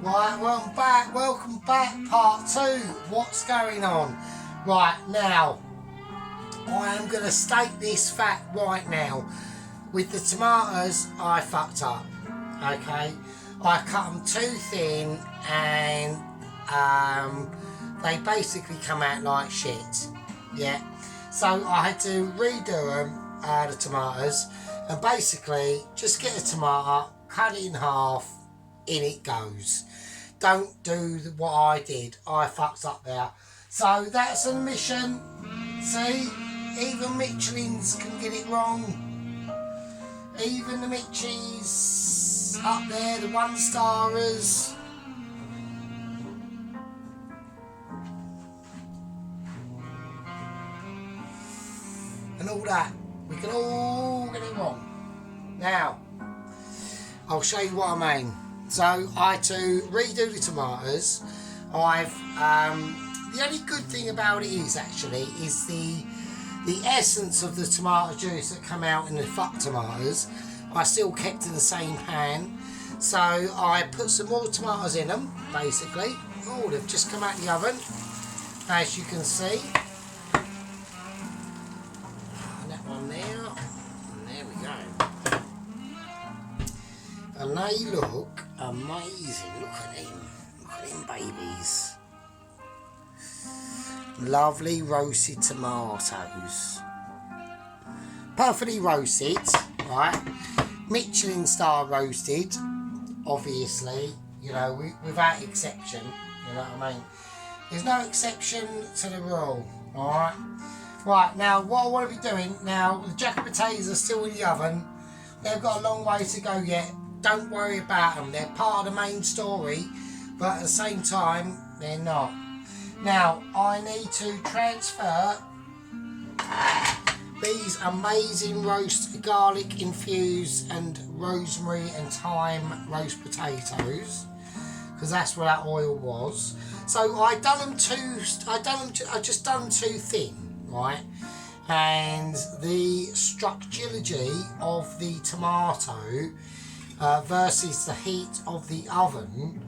Right, welcome back, part 2. What's going on? Right, now, I am going to state this fact right now. With the tomatoes, I fucked up, okay? I cut them too thin and they basically come out like shit, yeah? So I had to redo them, the tomatoes, and basically just get a tomato, cut it in half, in it goes. Don't do what I did. I fucked up there. So that's an admission. See, even Michelins can get it wrong. Even the Mitchies up there, the one-starers. And all that. We can all get it wrong. Now, I'll show you what I mean. So I had to redo the tomatoes. The only good thing about it is the essence of the tomato juice that come out in the fuck tomatoes. I still kept in the same pan. So I put some more tomatoes in them, basically. Oh, they've just come out the oven, as you can see. And that one there. And there we go. And they look amazing. Look at them. Look at them babies. Lovely roasted tomatoes. Perfectly roasted, right? Michelin star roasted, obviously, you know, without exception, you know what I mean? There's no exception to the rule, alright? Right, now what I want to be doing, now the jacket potatoes are still in the oven. They've got a long way to go yet. Don't worry about them. They're part of the main story, but at the same time, they're not. Now, I need to transfer these amazing roast garlic infused and rosemary and thyme roast potatoes, because that's what that oil was. So I just done them too thin, right? And the structurology of the tomato versus the heat of the oven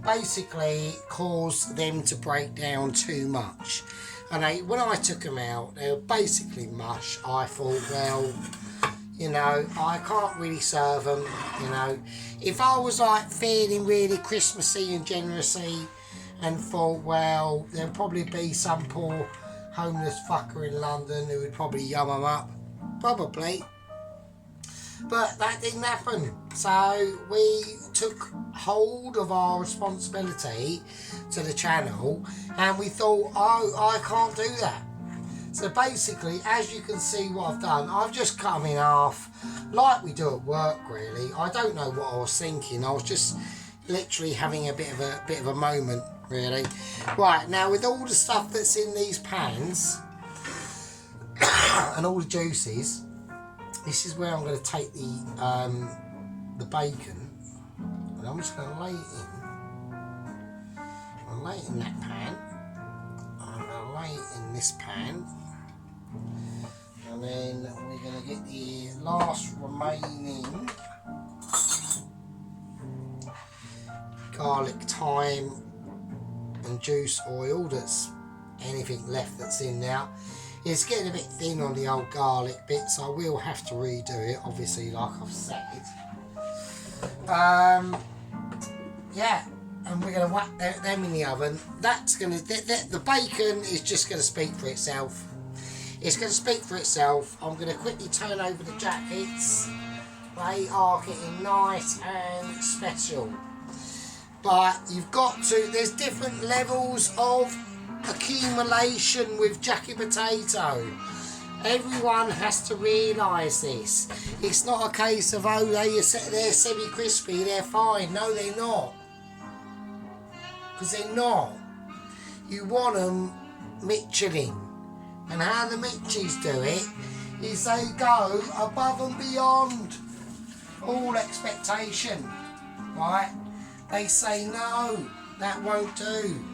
basically caused them to break down too much. And when I took them out, they were basically mush. I thought, well, you know, I can't really serve them, you know. If I was like feeling really Christmassy and generousy and thought, well, there'd probably be some poor homeless fucker in London who would probably yum them up. Probably. But that didn't happen. So we took hold of our responsibility to the channel and we thought, oh, I can't do that. So basically, as you can see what I've done, I've just cut them in half like we do at work, really. I don't know what I was thinking. I was just literally having a bit of a moment, really. Right, now with all the stuff that's in these pans and all the juices, this is where I'm going to take the bacon, and I'm just going to lay it in. I'm going to lay it in that pan. I'm going to lay it in this pan, and then we're going to get the last remaining garlic, thyme, and juice oil. That's anything left that's in there. It's getting a bit thin on the old garlic bit, so I will have to redo it, obviously, like I've said. Yeah, and we're going to whack them in the oven. That's going to, the bacon is just going to speak for itself. It's going to speak for itself. I'm going to quickly turn over the jackets. They are getting nice and special. But you've got to, there's different levels of accumulation with jacket potato. Everyone has to realise this. It's not a case of, oh, they're semi-crispy, they're fine. No, they're not. Because they're not. You want them Michelin. And how the Mitchies do it is they go above and beyond all expectation. Right? They say, no, that won't do.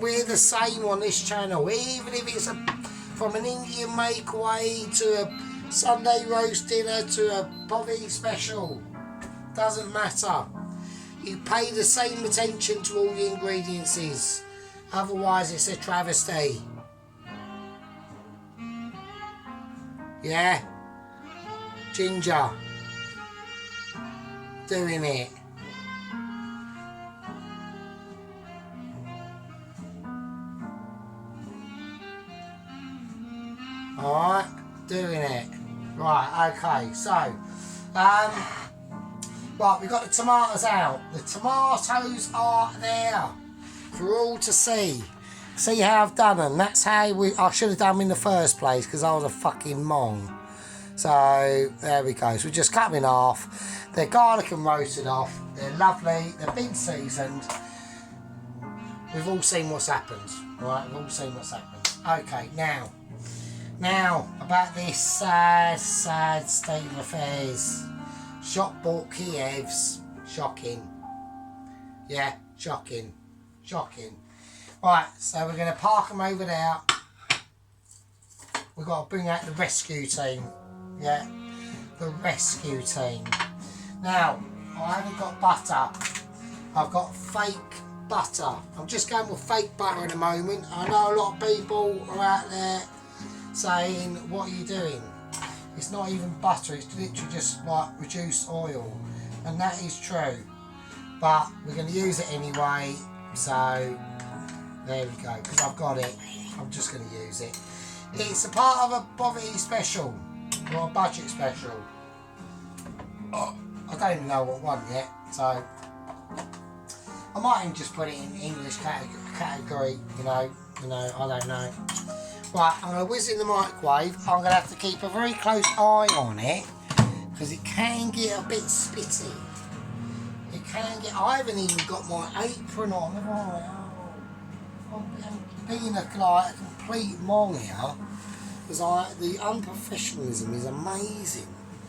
We're the same on this channel, even if it's from an Indian makeaway to a Sunday roast dinner to a poverty special. Doesn't matter. you pay the same attention to all the ingredients. Otherwise, it's a travesty. Yeah? Ginger. Doing it. Alright, doing it. Right, okay, so, right, we've got the tomatoes out. The tomatoes are there for all to see. See how I've done them. That's how I should have done them in the first place because I was a fucking mong. So, there we go. So we just cut them in half. They're garlic and roasted off. They're lovely. They've been seasoned. We've all seen what's happened. Right, we've all seen what's happened. Okay, now, about this sad state of affairs. Shop bought keivs. Shocking. Yeah, shocking. Right, so we're going to park them over there. We've got to bring out the rescue team. Yeah, the rescue team. Now, I haven't got butter. I've got fake butter. I'm just going with fake butter at the moment. I know a lot of people are out there saying, what are you doing? It's not even butter, it's literally just like reduced oil, and that is true, but we're going to use it anyway, so there we go, because I've got it, I'm just going to use it. It's a part of a poverty special, or a budget special. I don't even know what one yet, so I might even just put it in English category, you know, I don't know. Right, I'm going to whiz it in the microwave. I'm going to have to keep a very close eye on it because it can get a bit spitty. It can get. I haven't even got my apron on. I'm being a complete mong here because the unprofessionalism is amazing.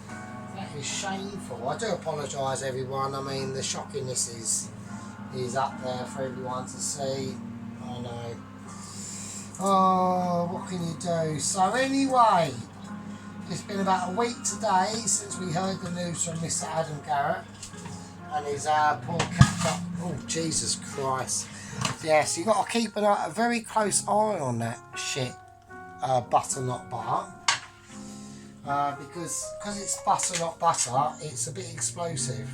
That is shameful. I do apologise, everyone. I mean, the shockingness is up there for everyone to see. I know. Oh, what can you do? So anyway, it's been about a week today since we heard the news from Mr. Adam Garrett and his poor catch-up. Oh, Jesus Christ. Yes, you've got to keep a very close eye on that shit, butter not butter. Because it's butter not butter, it's a bit explosive.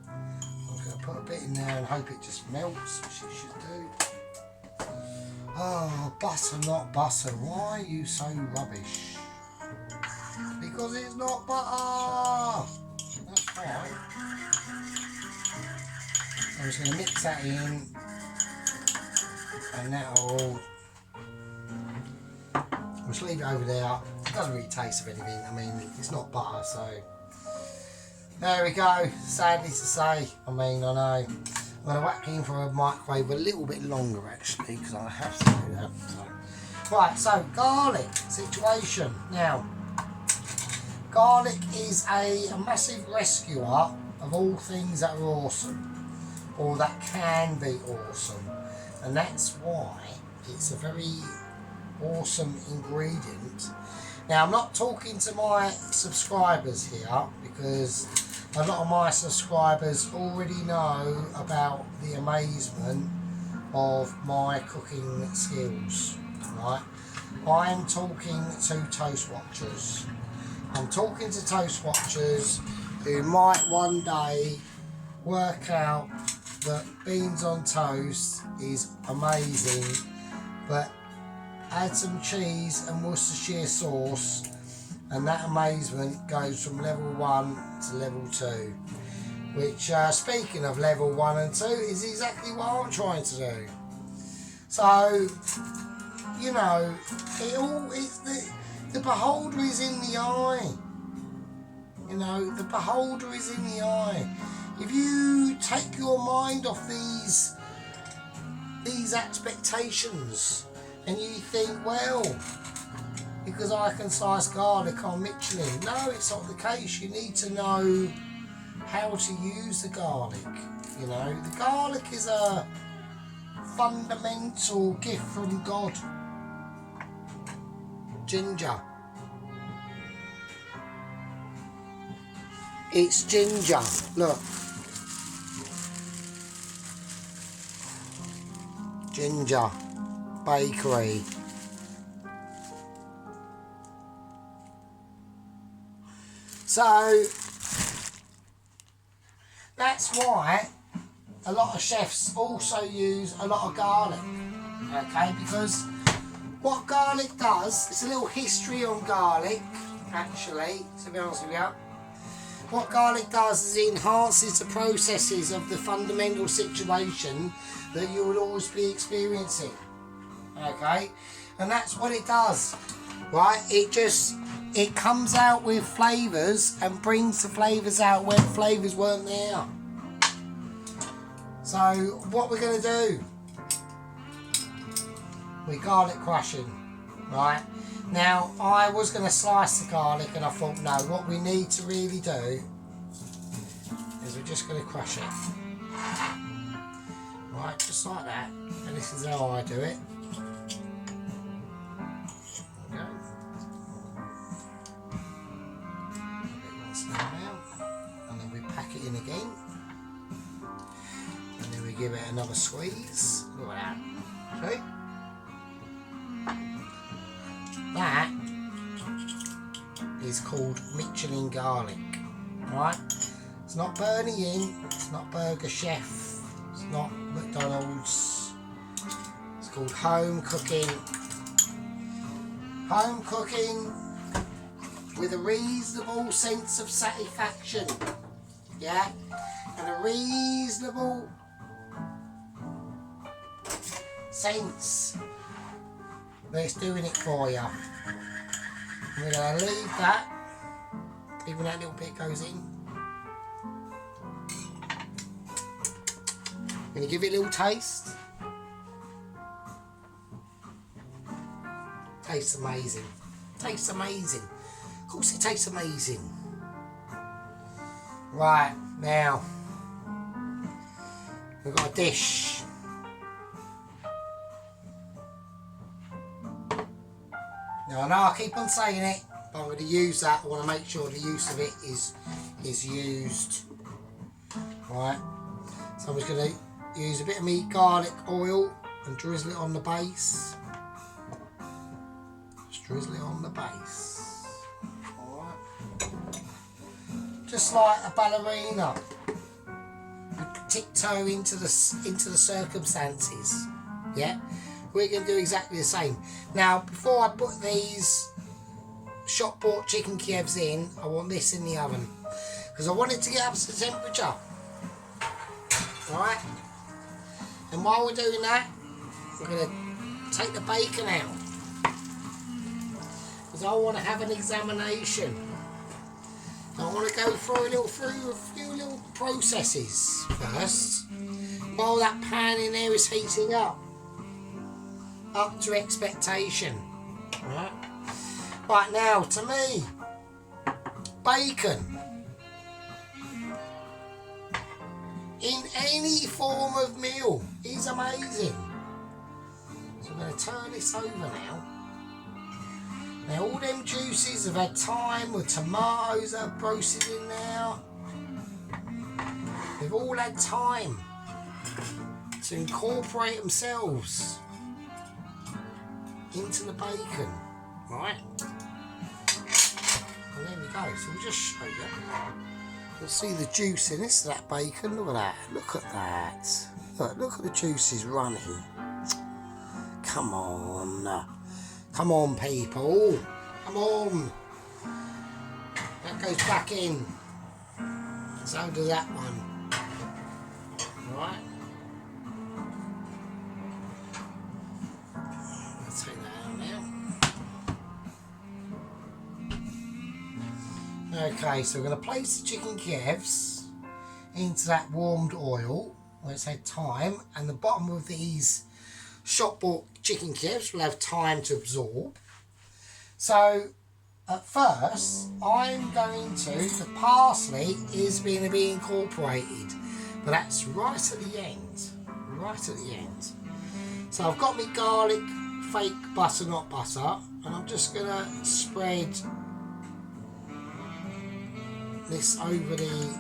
I'm going to put a bit in there and hope it just melts, which it should do. Oh, butter not butter, why are you so rubbish? Because it's not butter! That's right. I'm just going to mix that in, and that'll... I'll just leave it over there. It doesn't really taste of anything, I mean, it's not butter, so... There we go, sadly to say, I mean, I know. I'm going to whack in for a microwave a little bit longer actually because I have to do that. So. Right, so garlic situation. Now, garlic is a massive rescuer of all things that are awesome, or that can be awesome, and that's why it's a very awesome ingredient. Now, I'm not talking to my subscribers here because a lot of my subscribers already know about the amazement of my cooking skills, right? I'm talking to toast watchers. I'm talking to toast watchers who might one day work out that beans on toast is amazing, but add some cheese and Worcestershire sauce and that amazement goes from level 1 to level 2, which speaking of level 1 and 2 is exactly what I'm trying to do. So, you know, the beholder is in the eye. You know, the beholder is in the eye. If you take your mind off these expectations and you think, well, because I can slice garlic on Michelin. No, it's not the case. You need to know how to use the garlic. You know, the garlic is a fundamental gift from God. Ginger. It's ginger. Look. Ginger Bakery. So that's why a lot of chefs also use a lot of garlic, okay, because what garlic does, it's a little history on garlic actually, to be honest with you. What garlic does is it enhances the processes of the fundamental situation that you would always be experiencing, okay, and that's what it does, right? It comes out with flavours and brings the flavours out when flavours weren't there. So what we're going to do, we're garlic crushing, right? Now I was going to slice the garlic and I thought no, what we need to really do is we're just going to crush it, right, just like that, and this is how I do it. Okay. And then we pack it in again, and then we give it another squeeze. Look at that. See? That is called Michelin garlic, right? It's not Bernie Inn, it's not Burger Chef, it's not McDonald's. It's called home cooking. Home cooking with a reasonable sense of satisfaction, yeah, and a reasonable sense that it's doing it for you. We're going to leave that, even that little bit goes in. I'm going to give it a little taste. Tastes amazing. Tastes amazing. Of course it tastes amazing. Right, now we've got a dish. Now I know I keep on saying it, but I'm going to use that. I want to make sure the use of it is used. Right, so I'm just going to use a bit of meat garlic oil and drizzle it on the base. Just drizzle it on the base. Alright. Just like a ballerina. You tiptoe into the circumstances. Yeah? We're going to do exactly the same. Now, before I put these shop bought chicken keivs in, I want this in the oven, because I want it to get up to the temperature. Right? And while we're doing that, we're going to take the bacon out, because I want to have an examination. I want to go through a few little processes first, while that pan in there is heating up to expectation. Right now, to me, bacon in any form of meal is amazing. So I'm going to turn this over now. Now all them juices have had time, with tomatoes that are roasted in there. They've all had time to incorporate themselves into the bacon, right? And there we go. So we'll just show you. You'll see the juice in this, that bacon. Look at that. Look at that. Look at the juices running. Come on. Come on, people. Come on. That goes back in. So does that one. Right. Let's take that out now. Okay, so we're going to place the chicken keivs into that warmed oil where it's had time, and the bottom of these shop bought chicken keivs will have time to absorb. So at first I'm going to, the parsley is going to be incorporated, but that's right at the end. Right at the end. So I've got my garlic, fake butter, not butter, and I'm just going to spread this over the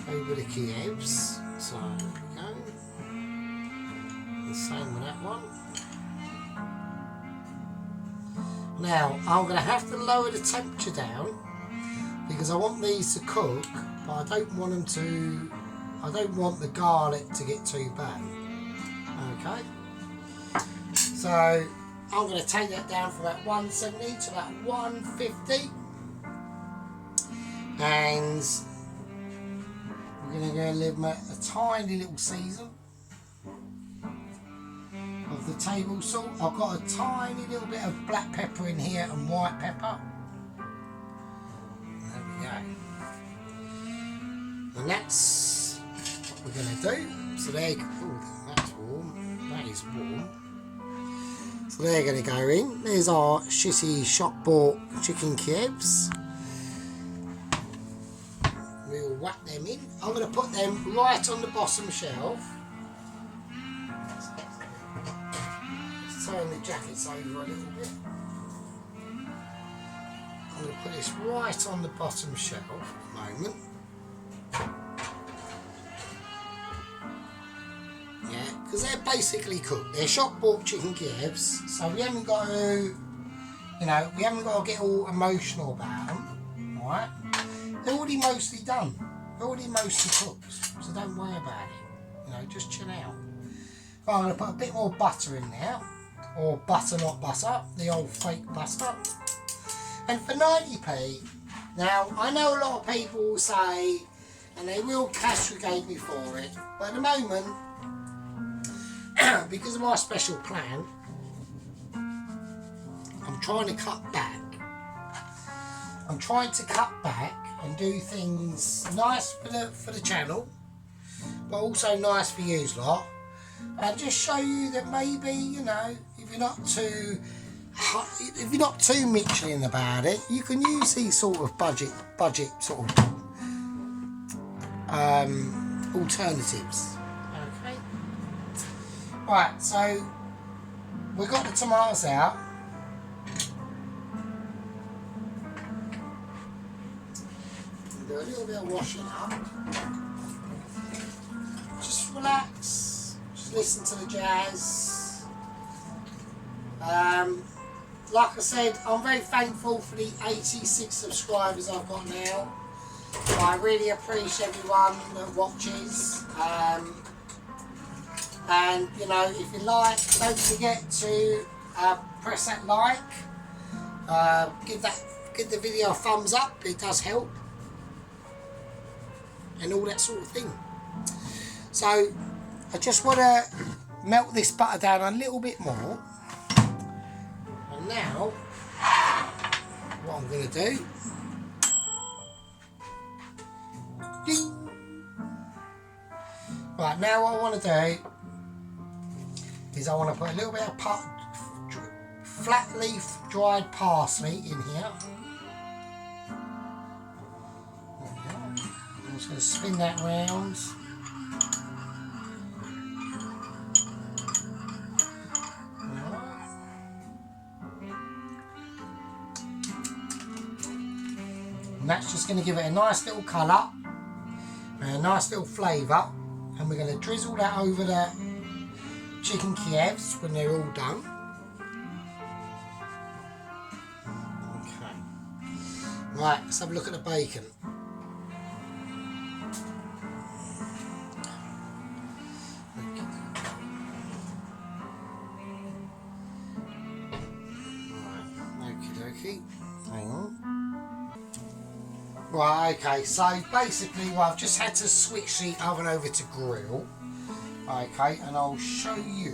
over the keivs. So there we go. The same with that one. Now I'm going to have to lower the temperature down because I want these to cook, but I don't want them to. I don't want the garlic to get too bad. Okay. So I'm going to take that down from about 170 to about 150, and we're going to go leave a tiny little season of the table salt. I've got a tiny little bit of black pepper in here and white pepper. There we go. And that's what we're going to do. So there, oh, that's warm. That is warm. So they're going to go in. There's our shitty shop bought chicken keivs. We'll whack them in. I'm going to put them right on the bottom shelf. Turn the jackets over a little bit. I'm going to put this right on the bottom shelf at the moment. Yeah, because they're basically cooked. They're shop bought chicken keivs, so we haven't got to, you know, we haven't got to get all emotional about them. Alright? They're already mostly done. They're already mostly cooked, so don't worry about it. You know, just chill out. Right, I'm going to put a bit more butter in there. Or butter not butter, the old fake butter. And for 90p, now I know a lot of people will say, and they will castigate me for it, but at the moment, because of my special plan, I'm trying to cut back. I'm trying to cut back and do things nice for the channel, but also nice for you lot. And just show you that maybe, you know, if you're not too Michelin about it, you can use these sort of budget sort of alternatives. Okay. Right, so we've got the tomatoes out. Do a little bit of washing up. Just relax. Listen to the jazz. Like I said, I'm very thankful for the 86 subscribers I've got now. I really appreciate everyone that watches. And you know, if you like, don't forget to press that like. Give the video a thumbs up. It does help, and all that sort of thing. So I just want to melt this butter down a little bit more. And now, what I'm going to do, ding. Right, now what I want to do is I want to put a little bit of flat leaf dried parsley in here. I'm just going to spin that round. And that's just going to give it a nice little colour and a nice little flavour, and we're going to drizzle that over the chicken keivs when they're all done. Okay. Right, let's have a look at the bacon. Right, okie dokie. Hang on. Right, okay, so basically, well, I've just had to switch the oven over to grill. Okay, and I'll show you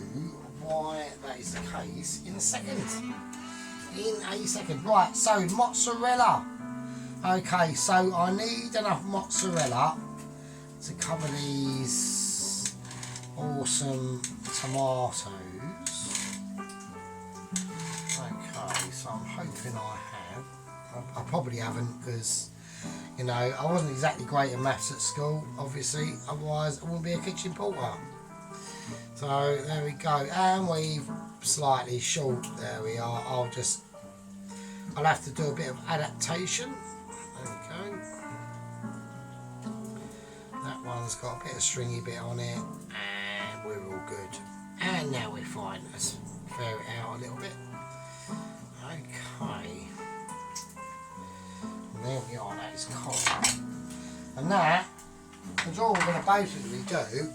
why that is the case in a second. Right, so mozzarella. Okay, so I need enough mozzarella to cover these awesome tomatoes. Okay, so I'm hoping I have. I probably haven't, because, you know, I wasn't exactly great at maths at school, obviously, otherwise I wouldn't be a kitchen porter. So there we go, and we've slightly short, there we are. I'll have to do a bit of adaptation. There we go. one's got a bit of stringy bit on it, and we're all good. And now we're fine. Let's fair it out a little bit. Okay. And there we are, that is cold. And that is all we're going to basically do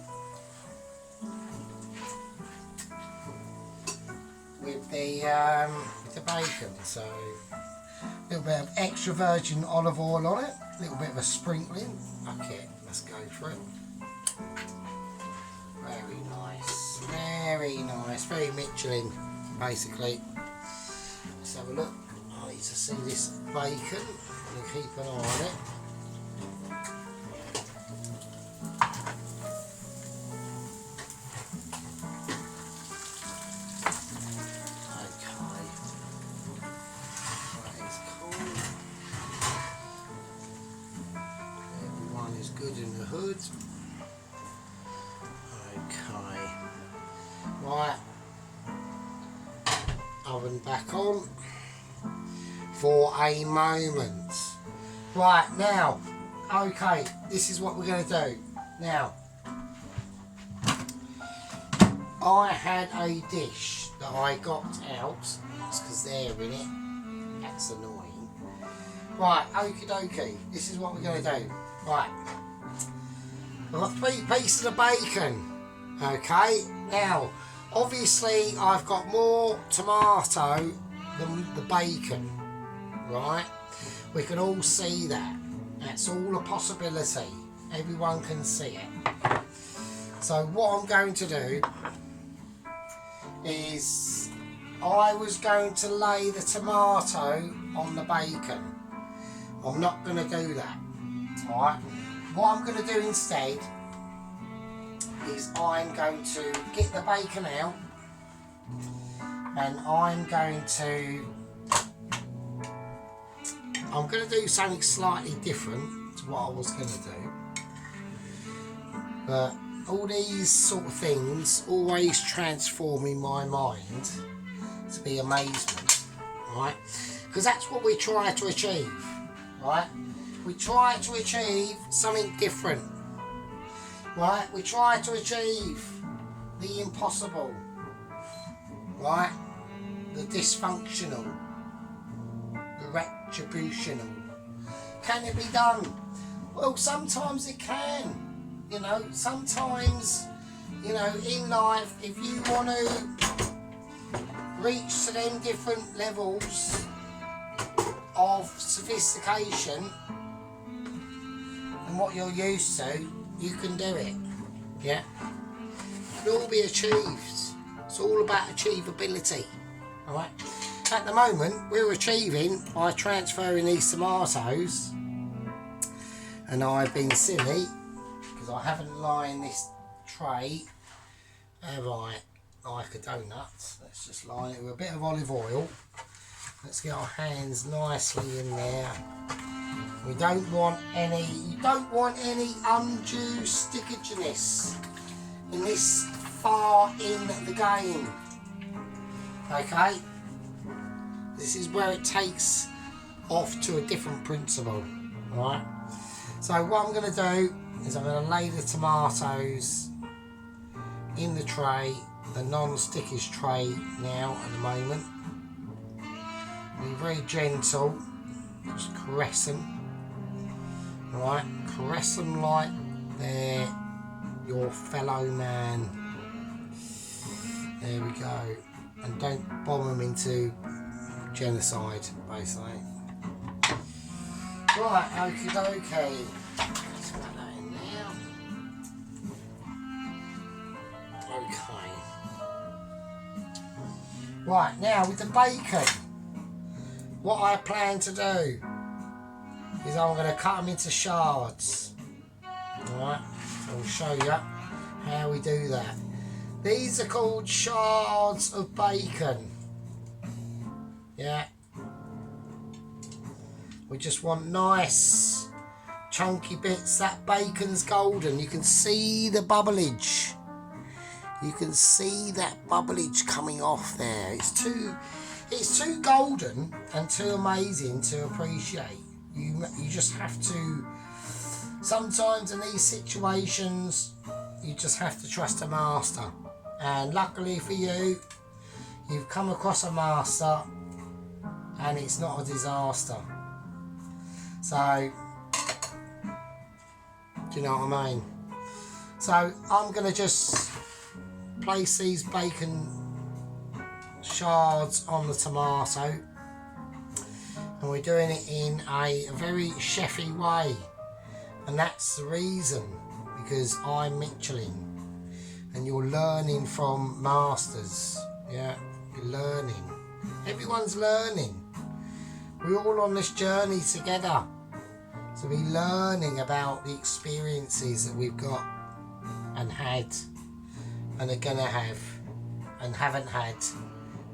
with the bacon. So a little bit of extra virgin olive oil on it, a little bit of a sprinkling. Okay, let's go for it. Very nice, very nice, very Michelin basically. Let's have a look. I need to see this bacon and keep an eye on it. Good in the hood. Okay. Right. Oven back on for a moment. Right, now, okay, this is what we're going to do. Now, I had a dish that I got out. It's because they're in it. That's annoying. Right, okie dokie. This is what we're going to do. Right. I've got 3 pieces of bacon. Okay, now obviously I've got more tomato than the bacon, right? We can all see that. That's all a possibility. Everyone can see it. So what I'm going to do is I was going to lay the tomato on the bacon. I'm not going to do that. Alright, what I'm going to do instead is I'm going to get the bacon out and I'm going to do something slightly different to what I was going to do. But all these sort of things always transform in my mind to be amazement, right? Because that's what we try to achieve, right? We try to achieve something different, right? We try to achieve the impossible, right? The dysfunctional, the retributional. Can it be done? Well, sometimes it can. You know, sometimes, you know, in life, if you want to reach to them different levels of sophistication and what you're used to, you can do it. Yeah, it can all be achieved. It's all about achievability. All right. At the moment, we're achieving by transferring these tomatoes, and I've been silly because I haven't lined this tray, have I? Like a donut. Let's just line it with a bit of olive oil. Let's get our hands nicely in there. We don't want any, you don't want any undue stickaginess in this far in the game. Okay? This is where it takes off to a different principle. Alright? So what I'm going to do is I'm going to lay the tomatoes in the tray, the non-stickish tray now at the moment. Be very gentle, just caress them. Alright, caress them like they're your fellow man. There we go. And don't bomb them into genocide, basically. Right, okie dokie. Let's put that in there. Okay. Right, now with the bacon, what I plan to do is I'm going to cut them into shards. Alright, I'll show you how we do that. These are called shards of bacon. Yeah. We just want nice chunky bits. That bacon's golden. You can see the bubblage. You can see that bubblage coming off there. It's too golden and too amazing to appreciate. You just have to sometimes in these situations you just have to trust a master, and luckily for you, you've come across a master and it's not a disaster. So, do you know what I mean? So I'm going to just place these bacon shards on the tomato, and we're doing it in a very chefy way, and that's the reason, because I'm Michelin and you're learning from masters. Yeah, you're learning, everyone's learning, we're all on this journey together to be learning about the experiences that we've got and had and are gonna have and haven't had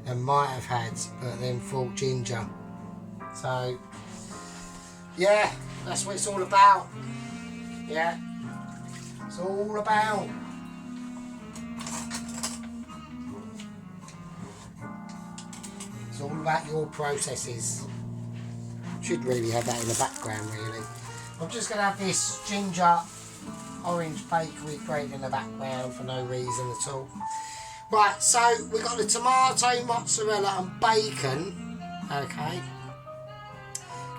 and might have had but then thought ginger. So yeah, that's what it's all about. Yeah, it's all about. It's all about your processes. Should really have that in the background really. I'm just going to have this ginger orange bakery bread in the background for no reason at all. Right, so we've got the tomato, mozzarella and bacon, okay,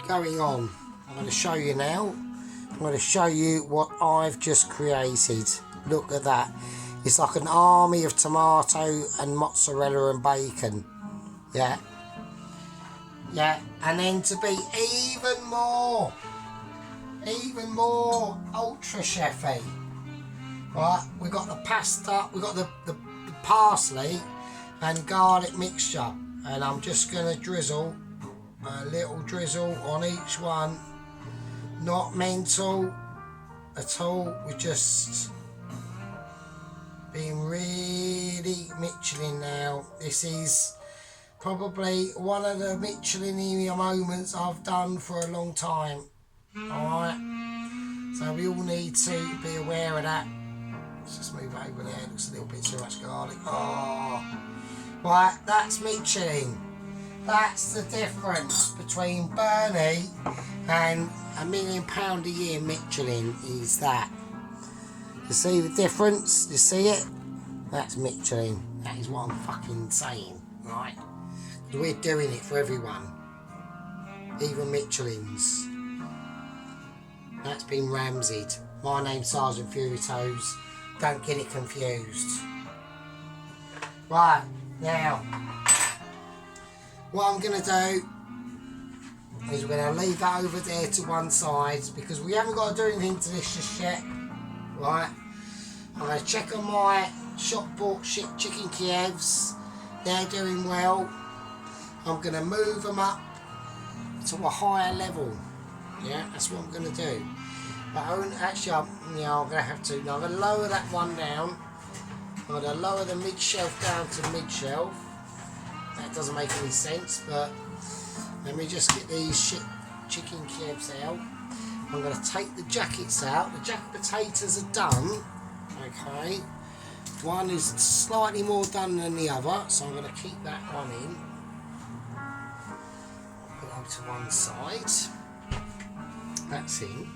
going on. I'm going to show you now. I'm going to show you what I've just created. Look at that. It's like an army of tomato and mozzarella and bacon. Yeah. Yeah, and then to be even more ultra chefy, right, we've got the pasta, we've got the parsley and garlic mixture, and I'm just going to drizzle a little drizzle on each one. Not mental at all, we're just being really Michelin now. This is probably one of the Michelin moments I've done for a long time. Alright, so we all need to be aware of that. Let's just move over there, it looks a little bit too much garlic. Oh, right, that's Michelin. That's the difference between Bernie and £1 million a year Michelin, is that. You see the difference? You see it? That's Michelin. That is what I'm fucking saying, right? We're doing it for everyone, even Michelins. That's been Ramsayed. My name's Sargent Furytoes. Don't get it confused. Right, now, what I'm going to do is we're going to leave that over there to one side, because we haven't got to do anything to this just yet. Right, I'm going to check on my shop bought chicken keivs. They're doing well. I'm going to move them up to a higher level. Yeah, that's what I'm going to do. But actually, I'm going to have to. Now I'm going to lower that one down. I'm going to lower the mid-shelf down to mid-shelf. That doesn't make any sense, but let me just get these chicken keivs out. I'm going to take the jackets out. The jacket potatoes are done. Okay. One is slightly more done than the other, so I'm going to keep that one in. Put it over to one side. That's in.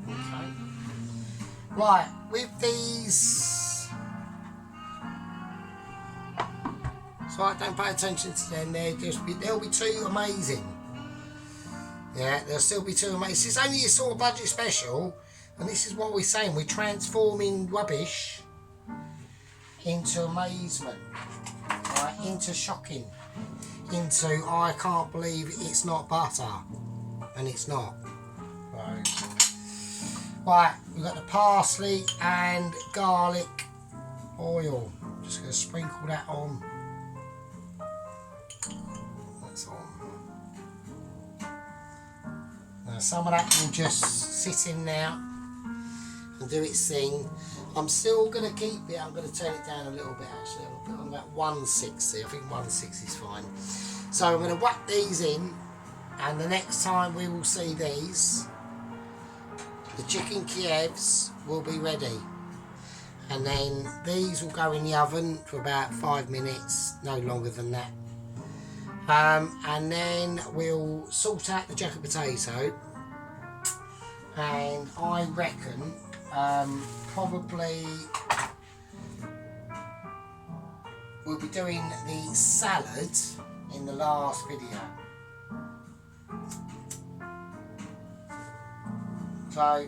Okay. Right, with these, so I don't pay attention to them. They'll be too amazing. Yeah, they'll still be too amazing. It's only a sort of budget special, and this is what we're saying. We're transforming rubbish into amazement, right? Into shocking, into I can't believe it's not butter, and it's not. Right, we've got the parsley and garlic oil. Just going to sprinkle that on. That's on. Now some of that will just sit in now and do its thing. I'm still going to keep it. I'm going to turn it down a little bit actually. I'll put it on about 160. I think 160 is fine. So I'm going to whack these in, and the next time we will see these, the chicken keivs will be ready, and then these will go in the oven for about 5 minutes, no longer than that. And then we'll sort out the jacket potato, and I reckon probably we'll be doing the salad in the last video. So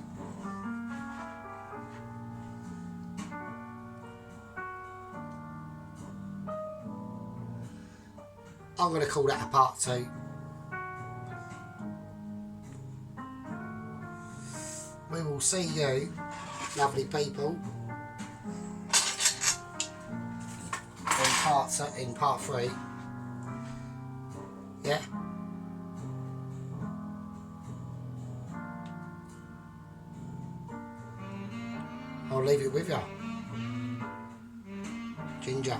I'm going to call that a part 2. We will see you, lovely people, in part 3. Yeah. I'll leave it with you. Ginger.